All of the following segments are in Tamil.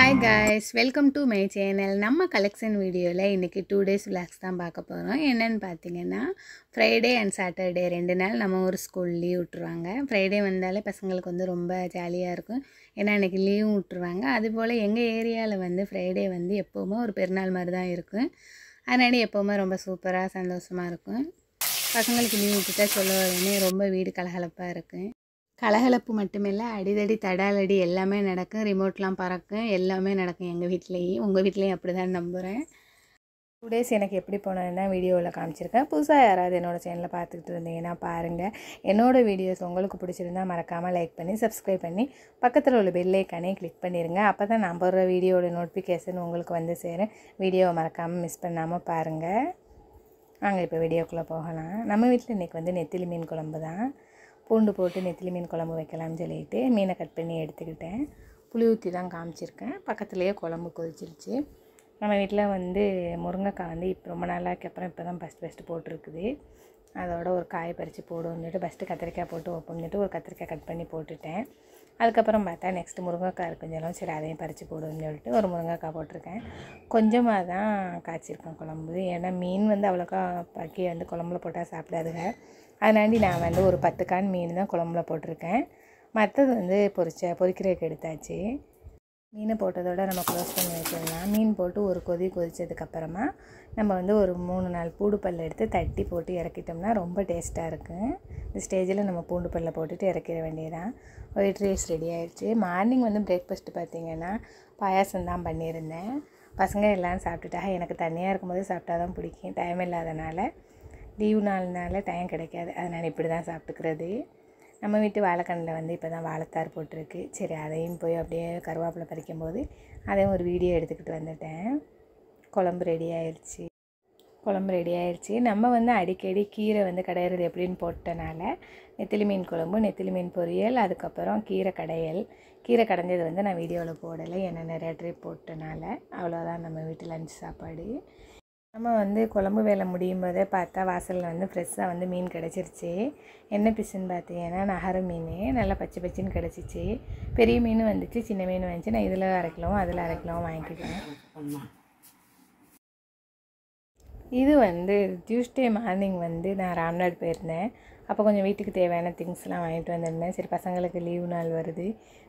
Hi guys, welcome to my channel. நம்ம கலெக்ஷன் வீடியோவில் இன்றைக்கி 2 days vlogs தான் பார்க்க போகிறோம். என்னென்னு பார்த்தீங்கன்னா ஃப்ரைடே அண்ட் சாட்டர்டே 2 நாள் நம்ம ஒரு ஸ்கூல் லீவ் விட்டுருவாங்க. ஃப்ரைடே வந்தாலே பசங்களுக்கு வந்து ரொம்ப ஜாலியாக இருக்கும். ஏன்னா இன்றைக்கி லீவும் விட்டுருவாங்க. அதுபோல் எங்கள் ஏரியாவில் வந்து ஃப்ரைடே வந்து எப்போவுமே ஒரு பெருநாள் மாதிரி தான் இருக்கும். அதனால எப்போவுமே ரொம்ப சூப்பராக சந்தோஷமாக இருக்கும். பசங்களுக்கு லீவ் விட்டுட்டா சொல்ல உடனே ரொம்ப வீடு கலகலப்பாக இருக்கும். கலகலப்பு மட்டுமில்லை, அடிதடி தடாலடி எல்லாமே நடக்கும். ரிமோட்லாம் பறக்கும், எல்லாமே நடக்கும் எங்கள் வீட்லேயும். உங்கள் வீட்லேயும் அப்படி தான் நம்புகிறேன். 2 days எனக்கு எப்படி போனதுன்னு தான் வீடியோவில் காமிச்சிருக்கேன். புதுசாக யாராவது என்னோடய சேனலை பார்த்துக்கிட்டு இருந்தீங்கன்னா பாருங்கள். என்னோடய வீடியோஸ் உங்களுக்கு பிடிச்சிருந்தா மறக்காமல் லைக் பண்ணி சப்ஸ்கிரைப் பண்ணி பக்கத்தில் உள்ள பெல் ஐக்கானே கிளிக் பண்ணிடுங்க. அப்போ தான் நான் போடுற வீடியோட நோட்டிஃபிகேஷன் உங்களுக்கு வந்து சேரும். வீடியோவை மறக்காமல் மிஸ் பண்ணாமல் பாருங்கள். நாங்கள் இப்போ வீடியோக்குள்ளே போகலாம். நம்ம வீட்டில் இன்றைக்கி வந்து நெத்திலி மீன் குழம்பு தான். பூண்டு போட்டு நெத்திலி மீன் குழம்பு வைக்கலாம்னு சொல்லிட்டு மீனை கட் பண்ணி எடுத்துக்கிட்டேன். புளி ஊற்றி தான் காமிச்சிருக்கேன். பக்கத்துலேயே குழம்பு கொதிச்சிருச்சு. நம்ம வீட்டில் வந்து முருங்கைக்காய் வந்து இப்போ ரொம்ப நாளாக்கு அப்புறம் இப்போ தான் ஃபஸ்ட்டு போட்டிருக்குது. அதோட ஒரு காய் பறித்து போடுவோம்னு சொல்லிட்டு ஃபஸ்ட்டு கத்திரிக்காய் போட்டு வைப்போம்னு சொல்லிட்டு ஒரு கத்திரிக்காய் கட் பண்ணி போட்டுட்டேன். அதுக்கப்புறம் பார்த்தா நெக்ஸ்ட்டு முருங்கைக்காய் இருக்குஞ்சாலும் சரி அதையும் பறித்து போடுவோம்னு சொல்லிட்டு ஒரு முருங்கைக்காய் போட்டிருக்கேன். கொஞ்சமாக தான் காய்ச்சிருக்கேன் குழம்பு. ஏன்னா மீன் வந்து அவ்வளோக்கா பக்கி வந்து குழம்புல போட்டால் சாப்பிடாதுங்க. அதனாண்டி நான் வந்து ஒரு 10 கான் மீன் தான் குழம்புல போட்டிருக்கேன். மற்றது வந்து பொரிக்கிறதுக்கு எடுத்தாச்சு. மீனை போட்டதோடு நம்ம க்ளோஸ் பண்ணி வச்சிடலாம். மீன் போட்டு ஒரு கொதிச்சதுக்கப்புறமா நம்ம வந்து ஒரு 3-4 பூண்டு பல் எடுத்து தட்டி போட்டு இறக்கிட்டோம்னா ரொம்ப டேஸ்ட்டாக இருக்கும். இந்த ஸ்டேஜில் நம்ம பூண்டு பல்லை போட்டுட்டு இறக்கிட வேண்டியதான். ஒயிட் ரைஸ் ரெடி ஆகிடுச்சு. மார்னிங் வந்து பிரேக்ஃபாஸ்ட்டு பார்த்திங்கன்னா பாயாசம் தான் பண்ணியிருந்தேன். பசங்க எல்லாம் சாப்பிட்டுட்டாங்க. எனக்கு தனியாக இருக்கும்போது சாப்பிட்டா தான் பிடிக்கும். டைம் இல்லாதனால லீவ் நாள்னால டைம் கிடைக்காது. அதனால் இப்படி தான் சாப்பிட்டுக்கிறது. நம்ம வீட்டு வாழைக்கண்ணில் வந்து இப்போ தான் வாழைத்தார் போட்டிருக்கு. சரி அதையும் போய் அப்படியே கருவேப்பிலை பறிக்கும்போது அதையும் ஒரு வீடியோ எடுத்துக்கிட்டு வந்துட்டேன். குழம்பு ரெடி ஆயிடுச்சு. நம்ம வந்து அடிக்கடி கீரை வந்து கடையிறது எப்படின்னு போட்டனால நெத்திலி மீன் குழம்பு, நெத்திலி மீன் பொரியல், அதுக்கப்புறம் கீரை கடையல். கீரை கடைஞ்சது வந்து நான் வீடியோவில் போடலை. ஏன்னா நிறையா ட்ரிப் போட்டனால. அவ்வளோதான் நம்ம வீட்டு லஞ்ச் சாப்பாடு. நம்ம வந்து குழம்பு வேலை முடியும் போதே பார்த்தா வாசலில் வந்து ஃப்ரெஷ்ஷாக வந்து மீன் கிடச்சிருச்சு. என்ன பிஸ்ஸுன்னு பார்த்தீங்கன்னா நகர மீன் நல்லா பச்சை பச்சைன்னு கிடச்சிச்சு. பெரிய மீன் வந்துச்சு, சின்ன மீன் வந்துச்சு. நான் இதில் 1/2 கிலோவும் அதில் 1/2 கிலோவும் வாங்கிக்கிட்டேன். இது வந்து டியூஸ்டே மார்னிங் வந்து நான் ராம்நாடு போயிருந்தேன். அப்போ கொஞ்சம் வீட்டுக்கு தேவையான திங்ஸ்லாம் வாங்கிட்டு வந்திருந்தேன். சரி பசங்களுக்கு லீவு நாள் வருது,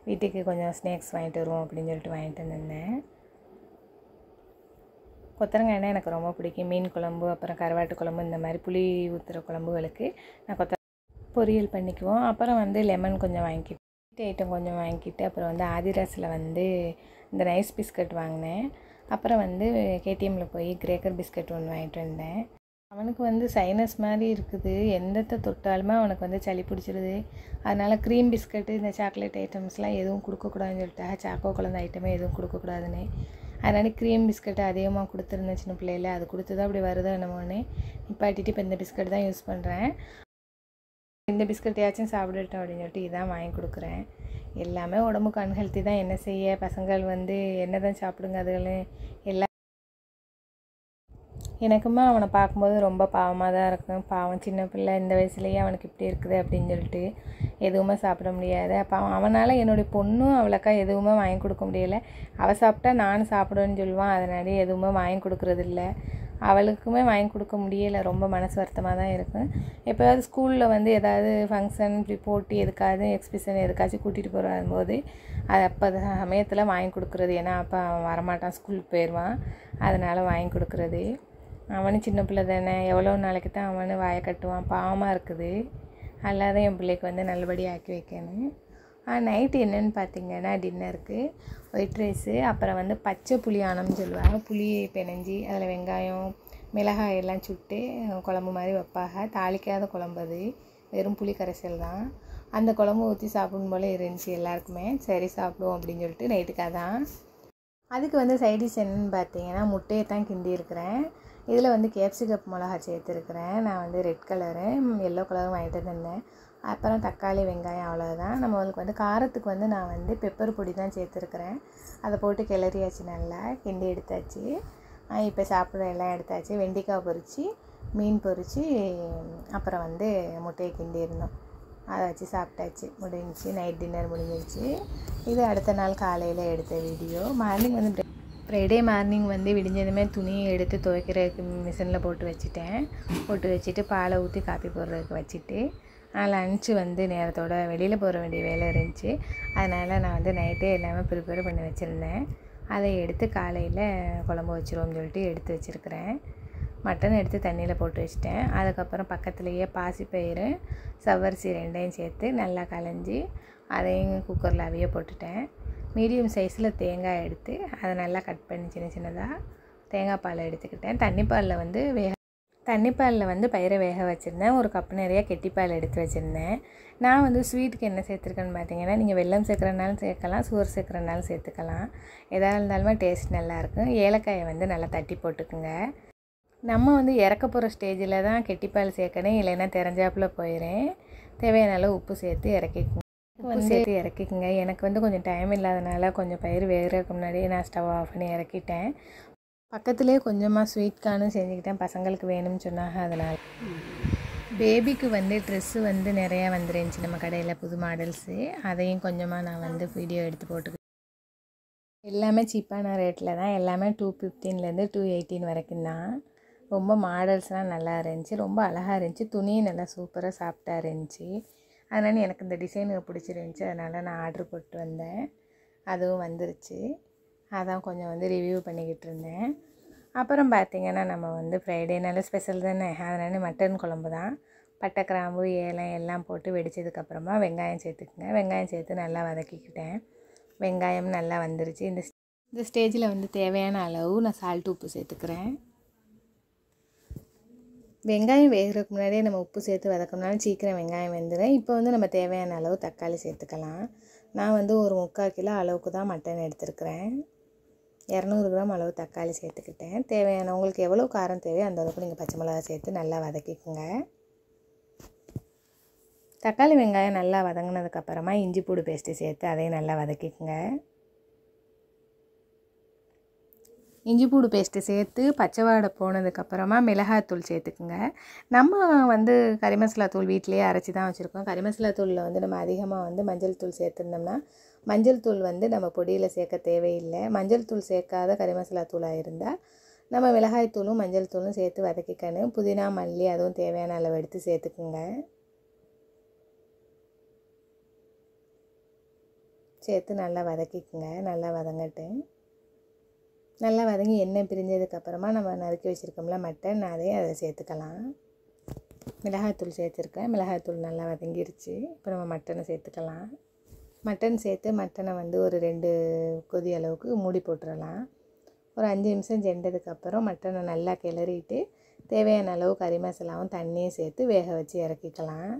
வீட்டுக்கு கொஞ்சம் ஸ்நாக்ஸ் வாங்கிட்டு வருவோம் அப்படின்னு சொல்லிட்டு வாங்கிட்டு வந்திருந்தேன். கொத்தரங்காய்னா எனக்கு ரொம்ப பிடிக்கும். மீன் குழம்பு, அப்புறம் கருவாட்டு குழம்பு, இந்த மாதிரி புளி ஊற்றுற குழம்புகளுக்கு நான் பொரியல் பண்ணிக்குவோம். அப்புறம் வந்து லெமன் கொஞ்சம் வாங்கிக்கிட்டு, ஐட்டம் கொஞ்சம் வாங்கிக்கிட்டு, அப்புறம் வந்து ஆதிராஸில் வந்து இந்த நைஸ் பிஸ்கட் வாங்கினேன். அப்புறம் வந்து கேடிஎம்மில் போய் கிரேக்கர் பிஸ்கட் ஒன்று வாங்கிட்டு வந்தேன். அவனுக்கு வந்து சைனஸ் மாதிரி இருக்குது. எந்தத்தை தொட்டாலுமே அவனுக்கு வந்து சளி பிடிச்சிருது. அதனால் க்ரீம் பிஸ்கட்டு, இந்த சாக்லேட் ஐட்டம்ஸ்லாம் எதுவும் கொடுக்கக்கூடாதுன்னு சொல்லிட்டாங்க. சாக்கோ குழந்தை ஐட்டமே எதுவும் கொடுக்கக்கூடாதுன்னு. அதனால் க்ரீம் பிஸ்கட்டு அதிகமாக கொடுத்துருந்தேன் சின்ன பிள்ளையில். அது கொடுத்து தான் அப்படி வருதோ என்னமோன்னு நிப்பாட்டிட்டு இப்போ இந்த பிஸ்கட் தான் யூஸ் பண்ணுறேன். இந்த பிஸ்கட்டையாச்சும் சாப்பிடட்டும் அப்படின்னு சொல்லிட்டு இதான் வாங்கி கொடுக்குறேன். எல்லாமே உடம்புக்கு அன்ஹெல்த்தி தான். என்ன செய்ய, பசங்கள் வந்து என்ன தான் சாப்பிடுங்க அதுகளும் எல்லாம். எனக்குமே அவனை பார்க்கும்போது ரொம்ப பாவமாக தான் இருக்கும். பாவம் சின்ன பிள்ளை, இந்த வயசுலேயே அவனுக்கு இப்படி இருக்குது அப்படின்னு சொல்லிட்டு எதுவுமே சாப்பிட முடியாது. அப்போ அவனால் என்னுடைய பொண்ணும் அவ்வளோக்கா எதுவுமே வாங்கி கொடுக்க முடியலை. அவள் சாப்பிட்டா நானும் சாப்பிடுவேன்னு சொல்லுவான். அதனாலே எதுவுமே வாங்கி கொடுக்குறதில்ல. அவளுக்குமே வாங்கி கொடுக்க முடியலை. ரொம்ப மனசு வருத்தமாக தான் இருக்கும். எப்போயாவது ஸ்கூலில் வந்து ஏதாவது ஃபங்க்ஷன் இப்படி போட்டி எதுக்காவது எக்ஸிபிஷன் எதுக்காச்சும் கூட்டிகிட்டு போகும்போது அது அப்போ சமயத்தில் வாங்கி கொடுக்குறது. ஏன்னா அப்போ அவன் வரமாட்டான், ஸ்கூலுக்கு போயிடுவான். அதனால் வாங்கி கொடுக்குறது. அவனும் சின்ன பிள்ளை தானே, எவ்வளோ நாளைக்கு தான் அவனு வாயை கட்டுவான். பாவமாக இருக்குது. அல்லாத என் பிள்ளைக்கு வந்து நல்லபடியாக ஆக்கி வைக்கணும். நைட்டு என்னென்னு பார்த்திங்கன்னா டின்னருக்கு ஒயிட் ரைஸு, அப்புறம் வந்து பச்சை புளியானம்னு சொல்லுவாங்க. புளியை பிணைஞ்சி அதில் வெங்காயம் மிளகாய் எல்லாம் சுட்டு குழம்பு மாதிரி வைப்பாங்க. தாளிக்காத குழம்பு, அது வெறும் புளி கரைசல் தான். அந்த குழம்பு ஊற்றி சாப்பிடும் போல் இருந்துச்சு எல்லாருக்குமே. சரி சாப்பிடுவோம் அப்படின்னு சொல்லிட்டு நைட்டுக்காக தான். அதுக்கு வந்து சைடிஷ் என்னென்னு பார்த்தீங்கன்னா முட்டையை தான் கிண்டி இருக்கிறேன். இதில் வந்து கேப்சிகம் மிளகா சேர்த்துருக்குறேன். நான் வந்து ரெட் கலரு எல்லோ கலரும் வாங்கிட்டு வந்திருந்தேன். அப்புறம் தக்காளி வெங்காயம், அவ்வளோதான். நம்மளுக்கு வந்து காரத்துக்கு வந்து நான் வந்து பெப்பர் பொடி தான் சேர்த்துருக்குறேன். அதை போட்டு கிளறியாச்சு, நல்லா கிண்டி எடுத்தாச்சு. இப்போ சாப்பிட்ற எல்லாம் எடுத்தாச்சு. வெண்டைக்காய் பொரித்து, மீன் பொரித்து, அப்புறம் வந்து முட்டையை கிண்டி இருந்தோம். அதை வச்சு சாப்பிட்டாச்சு, முடிஞ்சிச்சு. நைட் டின்னர் முடிஞ்சிருச்சு. இது அடுத்த நாள் காலையில் எடுத்த வீடியோ. மார்னிங் வந்து ஃப்ரைடே மார்னிங் வந்து விடிஞ்சதுமே துணியை எடுத்து துவைக்கிறதுக்கு மிஷினில் போட்டு வச்சுட்டு பாலை ஊற்றி காப்பி போடுறதுக்கு வச்சுட்டு லன்ச்சு வந்து நேரத்தோட வெளியில் போகிற வேண்டிய வேலை இருந்துச்சு. அதனால் நான் வந்து நைட்டே எல்லாமே ப்ரிப்பேர் பண்ணி வச்சுருந்தேன். அதை எடுத்து காலையில் குழம்பு வச்சுருவோம்னு சொல்லிட்டு எடுத்து வச்சுருக்கிறேன். மட்டன் எடுத்து தண்ணியில் போட்டு வச்சிட்டேன். அதுக்கப்புறம் பக்கத்துலேயே பாசிப்பயிறு சவ்வரிசி ரெண்டையும் சேர்த்து நல்லா களைஞ்சி அதையும் குக்கரில் அவிய போட்டுட்டேன். மீடியம் சைஸில் தேங்காய் எடுத்து அதை நல்லா கட் பண்ணி சின்னதாக தேங்காய் பால் எடுத்துக்கிட்டேன். தண்ணிப்பாலில் வந்து பயிரை வேக வச்சுருந்தேன். ஒரு கப் நிறையா கெட்டிப்பால் எடுத்து வச்சுருந்தேன். நான் வந்து ஸ்வீட்டுக்கு என்ன சேர்த்துருக்கேன்னு பார்த்தீங்கன்னா, நீங்கள் வெல்லம் சேர்க்குறனாலும் சேர்க்கலாம், சுகர் சேர்க்குறனாலும் சேர்த்துக்கலாம். எதாக இருந்தாலுமே டேஸ்ட் நல்லாயிருக்கும். ஏலக்காயை வந்து நல்லா தட்டி போட்டுக்குங்க. நம்ம வந்து இறக்க போகிற ஸ்டேஜில் தான் கெட்டிப்பால் சேர்க்கணும், இல்லைன்னா தெரிஞ்சாப்பில் போயிடும். தேவையான அளவு உப்பு சேர்த்து இறக்கிக்குங்க. எனக்கு வந்து கொஞ்சம் டைம் இல்லாதனால கொஞ்சம் பயிர் வேகிறதுக்கு முன்னாடியே நான் ஸ்டவ் ஆஃப் பண்ணி இறக்கிட்டேன். பக்கத்துலேயே கொஞ்சமாக ஸ்வீட் கார்னும் செஞ்சுக்கிட்டேன், பசங்களுக்கு வேணும்னு சொன்னாங்க. அதனால் பேபிக்கு வந்து ட்ரெஸ்ஸு வந்து நிறையா வந்துருந்துச்சு நம்ம கடையில், புது மாடல்ஸு. அதையும் கொஞ்சமாக நான் வந்து வீடியோ எடுத்து போட்டுக்கிட்டேன். எல்லாமே சீப்பான ரேட்டில் தான், எல்லாமே 215லேருந்து 218 வரைக்கும் தான். ரொம்ப மாடல்ஸ்லாம் நல்லா இருந்துச்சு, ரொம்ப அழகாக இருந்துச்சு. துணியும் நல்லா சூப்பராக சாஃப்டாக இருந்துச்சு. அதனால் எனக்கு இந்த டிசைன் பிடிச்சிருந்துச்சி. அதனால் நான் ஆர்டர் போட்டு வந்தேன். அதுவும் வந்துருச்சு. அதான் கொஞ்சம் வந்து ரிவ்யூ பண்ணிக்கிட்டு இருந்தேன். அப்புறம் பார்த்திங்கன்னா, நம்ம வந்து ஃப்ரைடேனால ஸ்பெஷல் தானே, அதனால் மட்டன் குழம்பு தான். பட்டை, கிராம்பு, ஏலம் எல்லாம் போட்டு வெடித்ததுக்கப்புறமா வெங்காயம் சேர்த்துக்குங்க. வெங்காயம் சேர்த்து நல்லா வதக்கிக்கிட்டேன். வெங்காயம் நல்லா வந்துருச்சு. இந்த ஸ்டேஜில் வந்து தேவையான அளவு நான் சால்ட் உப்பு சேர்த்துக்கிறேன். வெங்காயம் வேகிறதுக்கு முன்னாடியே நம்ம உப்பு சேர்த்து வதக்கணும்னாலும் சீக்கிரம் வெங்காயம் வெந்துடும். இப்போ வந்து நம்ம தேவையான அளவு தக்காளி சேர்த்துக்கலாம். நான் வந்து ஒரு 3/4 கிலோ அளவுக்கு தான் மட்டன் எடுத்துருக்கிறேன். 200 கிராம் அளவு தக்காளி சேர்த்துக்கிட்டேன். தேவையான உங்களுக்கு எவ்வளோ காரம் தேவையோ அந்த அளவுக்கு நீங்கள் பச்சை மிளகா சேர்த்து நல்லா வதக்கிக்கோங்க. தக்காளி வெங்காயம் நல்லா வதங்கினதுக்கப்புறமா இஞ்சி பூண்டு பேஸ்ட்டு சேர்த்து அதையும் நல்லா வதக்கிக்கோங்க. இஞ்சி பூண்டு பேஸ்ட்டு சேர்த்து பச்சை வாடை போனதுக்கப்புறமா மிளகாத்தூள் சேர்த்துக்குங்க. நம்ம வந்து கறி மசாலா தூள் வீட்டிலேயே அரைச்சி தான் வச்சுருக்கோம். கறி மசாலா தூளில் வந்து நம்ம அதிகமாக வந்து மஞ்சள் தூள் சேர்த்துருந்தோம்னா, மஞ்சள் தூள் வந்து நம்ம பொடியில் சேர்க்க தேவையில்லை. மஞ்சள் தூள் சேர்க்காத கறி மசாலா தூளாக இருந்தால் நம்ம மிளகாய் தூளும் மஞ்சள் தூளும் சேர்த்து வதக்கிக்கணும். புதினா, மல்லி அதுவும் தேவையான அளவு எடுத்து சேர்த்துக்குங்க. சேர்த்து நல்லா வதக்கிக்குங்க. நல்லா வதங்கட்டும். நல்லா வதங்கி எண்ணெய் பிரிஞ்சதுக்கப்புறமா நம்ம நறுக்கி வச்சுருக்கோம்ல மட்டன், அதையும் அதை சேர்த்துக்கலாம். மிளகாய்த்தூள் சேர்த்துருக்கேன். மிளகாய்த்தூள் நல்லா வதங்கிருச்சு. இப்போ நம்ம மட்டனை சேர்த்துக்கலாம். மட்டன் சேர்த்து மட்டனை வந்து ஒரு 2 கொதி அளவுக்கு மூடி போட்டுடலாம். ஒரு 5 நிமிஷம் சென்றதுக்கப்புறம் மட்டனை நல்லா கிளறிட்டு தேவையான அளவு கறி மசாலாவும் தண்ணியும் சேர்த்து வேக வச்சு இறக்கிக்கலாம்.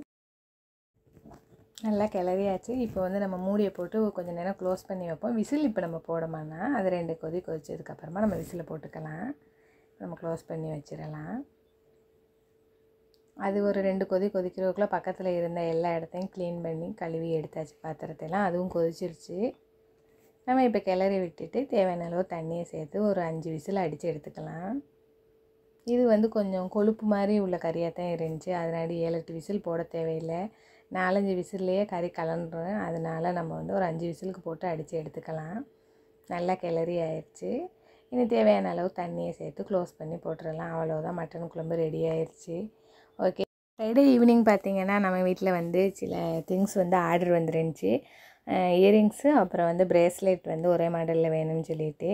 நல்லா கிளறியாச்சு. இப்போ வந்து நம்ம மூடியை போட்டு கொஞ்சம் நேரம் க்ளோஸ் பண்ணி வைப்போம். விசில் இப்போ நம்ம போடமானா அது 2 கொதி கொதிச்சதுக்கப்புறமா நம்ம விசிலை போட்டுக்கலாம். நம்ம க்ளோஸ் பண்ணி வச்சிடலாம். அது ஒரு 2 கொதி கொதிக்கிறதுக்குள்ளே பக்கத்தில் இருந்த எல்லா இடத்தையும் க்ளீன் பண்ணி கழுவி எடுத்தாச்சு பாத்திரத்தையெல்லாம். அதுவும் கொதிச்சிருச்சு. நம்ம இப்போ கிளறி விட்டுட்டு தேவையான அளவு தண்ணியை சேர்த்து ஒரு 5 விசில் அடித்து எடுத்துக்கலாம். இது வந்து கொஞ்சம் கொழுப்பு மாதிரி உள்ள கறியாக தான் இருந்துச்சு. அதனாடி 7-8 விசில் போட தேவையில்லை. 4-5 விசில்லையே கறி கலந்துரும். அதனால் நம்ம வந்து ஒரு 5 விசிலுக்கு போட்டு அடித்து எடுத்துக்கலாம். நல்லா கிளறி ஆயிடுச்சு. இனி தேவையான அளவு தண்ணியை சேர்த்து க்ளோஸ் பண்ணி போட்டுடலாம். அவ்வளோதான், மட்டன் குழம்பு ரெடி ஆயிடுச்சு. ஓகே, ஃப்ரைடே ஈவினிங் பார்த்திங்கன்னா நம்ம வீட்டில் வந்து சில திங்ஸ் வந்து ஆர்டர் வந்துருந்துச்சு. இயரிங்ஸு, அப்புறம் வந்து ப்ரேஸ்லெட் வந்து ஒரே மாடலில் வேணும்னு சொல்லிட்டு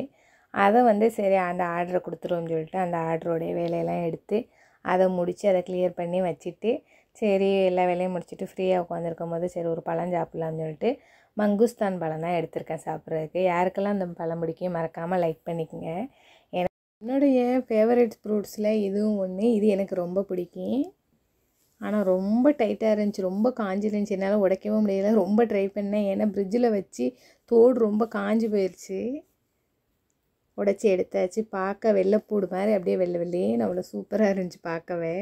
அதை வந்து சரி அந்த ஆர்டரை கொடுத்துருவோம்னு சொல்லிட்டு அந்த ஆர்டரோடைய வேலையெல்லாம் எடுத்து அதை முடித்து அதை கிளியர் பண்ணி வச்சுட்டு சரி எல்லா வேலையும் முடிச்சுட்டு ஃப்ரீயாக உட்காந்துருக்கும் போது சரி ஒரு பழம் சாப்பிட்லான்னு சொல்லிட்டு மங்குஸ்தான் பழம் தான் எடுத்திருக்கேன் சாப்பிட்றதுக்கு. யாருக்கெல்லாம் அந்த பழம் பிடிக்கும் மறக்காமல் லைக் பண்ணிக்கோங்க. என்னுடைய ஃபேவரட் ஃப்ரூட்ஸில் இதுவும் ஒன்று. இது எனக்கு ரொம்ப பிடிக்கும். ஆனால் ரொம்ப டைட்டாக இருந்துச்சு, ரொம்ப காஞ்சிருந்துச்சு, என்னால் உடைக்கவும் முடியலை. ரொம்ப ட்ரை பண்ணேன், ஏன்னா ஃப்ரிட்ஜில் வச்சு தோடு ரொம்ப காஞ்சி போயிடுச்சு. உடச்சி எடுத்தாச்சு. பார்க்க வெள்ளைப்பூடு மாதிரி அப்படியே வெள்ளை வெள்ளையேன்னு அவ்வளோ சூப்பராக இருந்துச்சு பார்க்கவே.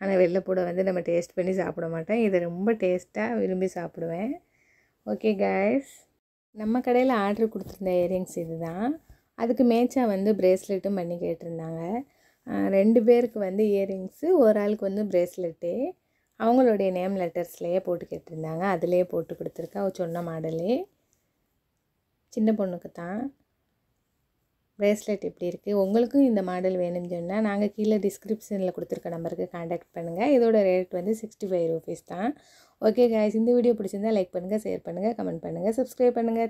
ஆனால் வெள்ளைப்பூடை வந்து நம்ம டேஸ்ட் பண்ணி சாப்பிட மாட்டோம். இதை ரொம்ப டேஸ்ட்டாக விரும்பி சாப்பிடுவேன். ஓகே கைஸ், நம்ம கடையில் ஆர்டர் கொடுத்துருந்த இயரிங்ஸ் இது தான். அதுக்கு மேட்சாக வந்து ப்ரேஸ்லெட்டும் பண்ணி கேட்டிருந்தாங்க. 2 பேருக்கு வந்து இயரிங்ஸு, ஒரு ஆளுக்கு வந்து ப்ரேஸ்லெட்டு. அவங்களுடைய நேம் லெட்டர்ஸ்லேயே போட்டு கேட்டிருந்தாங்க. அதிலே போட்டு கொடுத்துருக்கேன். அவ சொன்ன மாடலே. சின்ன பொண்ணுக்கு தான். ப்ரேஸ்லெட் எப்படி இருக்குது, உங்களுக்கும் இந்த மாடல் வேணும்னு சொன்னால் நாங்கள் கீழே டிஸ்கிரிப்ஷனில் கொடுத்துருக்க நம்பருக்கு காண்டாக்ட் பண்ணுங்கள். இதோட ரேட் வந்து 65 rupees தான். ஓகே காய்ஸ், இந்த வீடியோ பிடிச்சிருந்தா லைக் பண்ணுங்கள், ஷேர் பண்ணுங்கள், கமெண்ட் பண்ணுங்கள், சப்ஸ்கிரைப் பண்ணுங்கள்.